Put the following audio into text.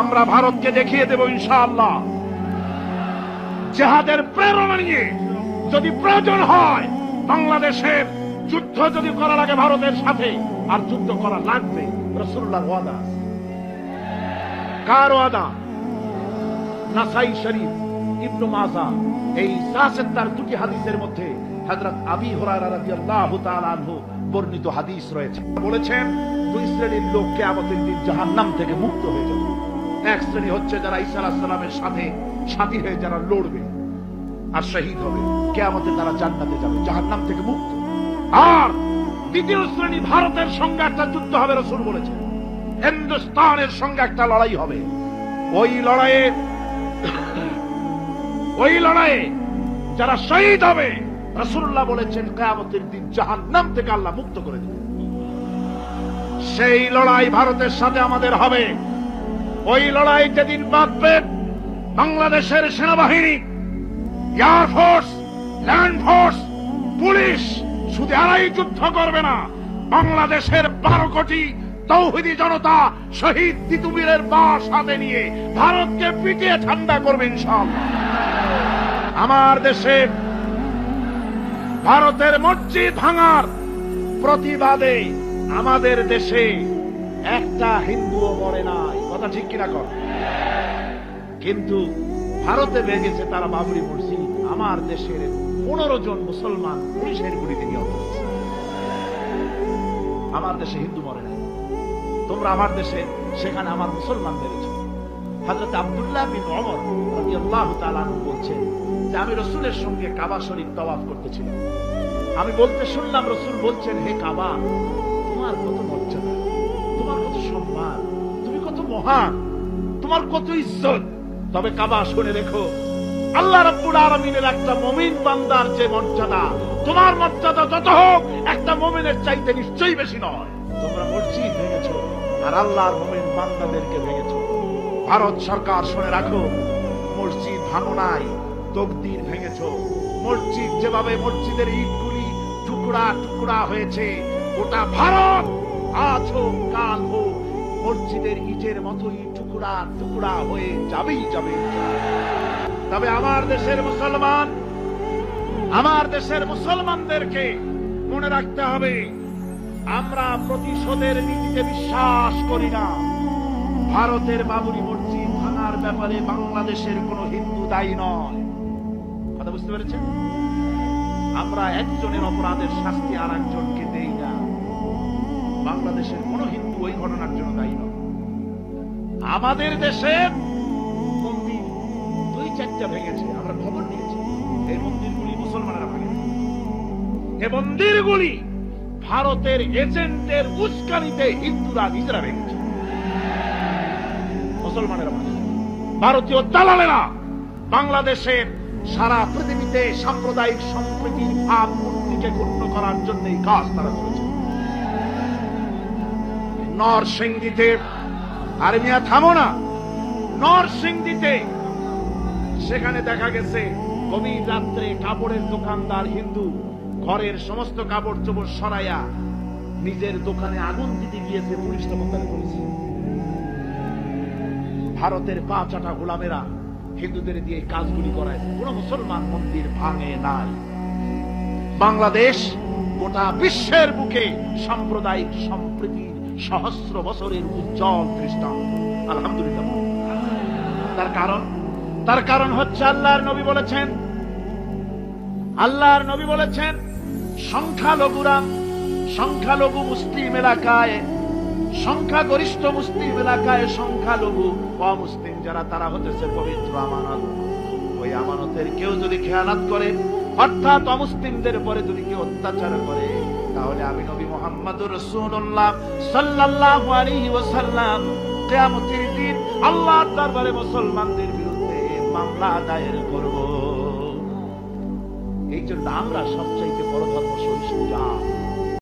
আমরা ভারতকে দেখিয়ে দেব ইনশাআল্লাহ, জিহাদের প্রেরণা নিয়ে যদি প্রয়োজন হয় বাংলাদেশের যুদ্ধ যদি করা লাগে ভারতের সাথে, আর যুদ্ধ করা লাগবে। রাসূলুল্লাহর ওয়াদা। কার ওয়াদা? নাসাই শরীফ, ইবনে মাজাহ, এই সাসেতার দুটি হাদিসের মধ্যে হযরত আবী হুরায়রা রাদিয়াল্লাহু তাআলা আনহু বর্ণিত হাদিস রয়েছে। বলেছেন, দুই শ্রেণীর লোক কিয়ামতের দিন জাহান্নাম থেকে মুক্ত হয়ে যাবে। এক শ্রেণী হচ্ছে যারা ঈসা আলাইহিস সালামের সাথে সাথী হয়ে যারা লড়বে আর শহীদ হবে, কিয়ামতে তারা জান্নাতে যাবে, জাহান্নাম থেকে মুক্ত। আর দ্বিতীয় শ্রেণী, ভারতের সঙ্গে একটা যুদ্ধ হবে, রাসূল বলেছেন হিন্দুস্তানের সঙ্গে একটা লড়াই হবে। ওই লড়াইয়ে যারা শহীদ হবে, রাসূলুল্লাহ বলেছেন কিয়ামতের দিন জাহান্নাম থেকে আল্লাহ মুক্ত করে দিবেন। সেই লড়াই ভারতের সাথে আমাদের হবে। ওই লড়াই যেদিন বাঁধবে বাংলাদেশের সেনাবাহিনী, এয়ারফোর্স, ল্যান্ড ফোর্স, পুলিশ শুধু এরাই যুদ্ধ করবে না, বাংলাদেশের 12 কোটি তৌহিদি জনতা শহীদ তিতুমীরের বাস হাতে নিয়ে ভারতকে পিটিয়ে ঠান্ডা করবে ইনশাআল্লাহ। আমার দেশে ভারতের মসজিদ ভাঙার প্রতিবাদে আমাদের দেশে একটা হিন্দুও মরে নাই, কথা ঠিক কিনা কর? কিন্তু ভারতে ভেঙেছে তারা বাবরি মসজিদ, আমার দেশের 15 জন মুসলমান পুলিশের গুলিতে নিহত হয়েছে। আমার দেশে হিন্দু মরে নাই। তোমরা আমার দেশে সেখানে আমার মুসলমান মেরেছ। হযরত আব্দুল্লাহ বিন ওমর রাদিয়াল্লাহু তাআলা আনহু বলছেন যে আমি রাসূলের সঙ্গে কাবা শরীফ তাওয়াফ করতেছিলাম। আমি বলতে শুনলাম রাসূল বলছেন, হে কাবা, তোমার কত মর্যাদা, তোমার কত সম্মান, তুমি কত মহান, তোমার কত ইজ্জত। তবে কাবা শুনে রেখো, আল্লাহ রাব্বুল আলামিনের একটা মুমিন বান্দার যে মর্যাদা, তোমার মর্যাদা যত হোক একটা মুমিনের চাইতে নিশ্চয়ই বেশি নয়। তোমরা মসজিদ ভেঙেছো আর আল্লাহর মুমিন বান্দাদেরকে ভেঙেছো। ভারত সরকার শুনে রাখো, মসজিদ ভাঙো নাই, তকদির ভেঙেছো। মসজিদ যেভাবে মসজিদের ইটগুলি টুকরা টুকরা হয়েছে, গোটা ভারত আজ হোক কাল হোক মসজিদের ইটের মতোই টুকরা টুকরা হয়ে যাবেই যাবে। তবে আমার দেশের মুসলমানদেরকে মনে রাখতে হবে, আমরা প্রতিশোধের নীতিতে বিশ্বাস করি না। ভারতের বাবরি মসজিদ ভাঙার ব্যাপারে বাংলাদেশের কোন হিন্দু দায়ী নয়, কথা বুঝতে পেরেছেন? আমরা একজনের অপরাধের শাস্তি আর একজনকে দেই না। বাংলাদেশের কোন হিন্দু ওই ঘটনার জন্য দায়ী নয়। আমাদের দেশের মন্দির 2-4টা ভেঙেছে, আমরা খবর নিয়েছি। এই মন্দিরগুলি মুসলমানেরা ভাঙেছে। এই মন্দিরগুলি ভারতের এজেন্টের উস্কানিতে হিন্দুরা নিজেরা ভেঙেছে, মুসলমানেরা ভাঙেছে। ভারতীয় দালালেরা বাংলাদেশের সারা পৃথিবীতে সাম্প্রদায়িক সম্প্রীতির ভাব মূর্তিকে ক্ষুণ্ণ করার জন্য এই কাজ তারা করেছে। নরসিংদীতে, আরে মিয়া থামো না, নরসিংদীতে সেখানে দেখা গেছে গভীর রাত্রে কাপড়ের দোকানদার হিন্দু ঘরের সমস্ত কাপড় চোপড় সরাইয়া নিজের দোকানে আগুন দিতে গিয়েছে, পুলিশ তদন্তে করেছে। ভারতের 5-8 গোলামেরা হিন্দুদের দিয়ে কাজগুলি করাইছে, কোন মুসলমান মন্দির ভাঙে নাই। বাংলাদেশ গোটা বিশ্বের বুকে সাম্প্রদায়িক সম্প্রীতির সহস্র বছরের উজ্জ্বল দৃষ্টান্ত, আলহামদুলিল্লাহ। তার কারণ হচ্ছে আল্লাহর নবী বলেছেন সংখ্যালঘু মুসলিম এলাকায়, সংখ্যাগরিষ্ঠ মুসলিম এলাকায় সংখ্যালঘু অমুসলিম যারা, তারা হতেছে পবিত্র আমানত। ওই আমানতের কেউ যদি খেয়ানত করে, অর্থাৎ অমুসলিমদের পরে যদি কেউ অত্যাচার করে, তাহলে আমি নবী মুহাম্মদুর রাসূলুল্লাহ সাল্লাল্লাহু আলাইহি ওয়াসাল্লাম কিয়ামতের দিন আল্লাহর দরবারে মুসলমানদের বিরুদ্ধে মামলা দায়ের করব। এই জন্য আমরা সবচাইতে বড় ধর্ম সহিষ্ণুতা।